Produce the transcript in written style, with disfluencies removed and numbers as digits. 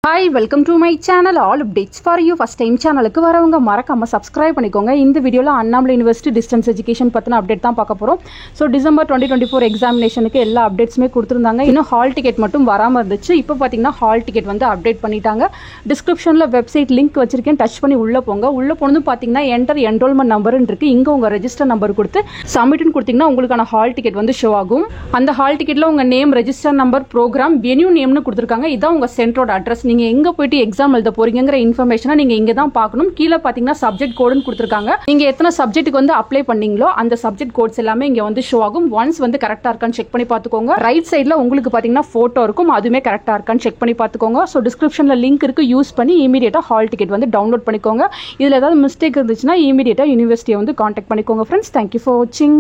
Hi, welcome to my channel. All updates for you. First time channel க்கு வரவங்க மறக்காம subscribe பண்ணிக்கோங்க. இந்த வீடியோல அண்ணாமலை யுனிவர்சிட்டி டிஸ்டன்ஸ் எஜுகேஷன் பத்தின அப்டேட் தான் பார்க்க போறோம். சோ டிசம்பர் 2024 எக்ஸாமினேஷனுக்கு எல்லா அப்டேட்ஸ்மே கொடுத்திருந்தாங்க. இன்னும் ஹால் டிக்கெட் மட்டும் வராம இருந்துச்சு. இப்போ பாத்தீங்கன்னா ஹால் டிக்கெட் வந்து அப்டேட் பண்ணிட்டாங்க. டிஸ்கிரிப்ஷன்ல வெப்சைட் லிங்க் வச்சிருக்கேன். டச் பண்ணி உள்ள போங்க. உள்ள போனதும் பாத்தீங்கன்னா என்டர் என்ரோல்மென்ட் நம்பர்னு இருக்கு. இங்க உங்க ரெஜிஸ்டர் நம்பர் கொடுத்து சப்மிட்னு கொடுத்தீங்கன்னா உங்களுக்கான ஹால் டிக்கெட் வந்து ஷோ ஆகும். அந்த ஹால் டிக்கெட்ல உங்க name, register number, program, venue நேம்னு கொடுத்திருக்காங்க. இதான் உங்க சென்டரோட அட்ரஸ். நீங்க எங்க போயிட்டு எக்ஸாம் எழுத போறீங்கங்கற இன்ஃபர்மேஷனை நீங்க இங்க தான் பார்க்கணும். கீழ பாத்தீங்கன்னா சப்ஜெக்ட் கோட்னு கொடுத்திருக்காங்க. நீங்க எத்தனை சப்ஜெக்ட்டுக்கு வந்து அப்ளை பண்ணீங்களோ அந்த சப்ஜெக்ட் கோட்ஸ் எல்லாமே இங்க வந்து ஷோ ஆகும். ஒன்ஸ் வந்து கரெக்ட்டா இருக்கான்னு செக் பண்ணி பாத்துக்கோங்க. ரைட் சைடுல உங்களுக்கு பாத்தீங்கன்னா போட்டோ இருக்கும். அதுமே கரெக்ட்டா இருக்கான்னு செக் பண்ணி பாத்துக்கோங்க. சோ டிஸ்கிரிப்ஷன்ல லிங்க் இருக்கு. யூஸ் பண்ணி இமிடியேட்டா ஹால் டிக்கெட் வந்து டவுன்லோட் பண்ணிக்கோங்க. இதுல ஏதாவது மிஸ்டேக் இருந்துச்சுன்னா இமிடியேட்டா யுனிவர்சிட்டியை வந்து கான்டாக்ட் பண்ணிக்கோங்க. ஃப்ரெண்ட்ஸ், தேங்க்யூ ஃபார் வாட்சிங்.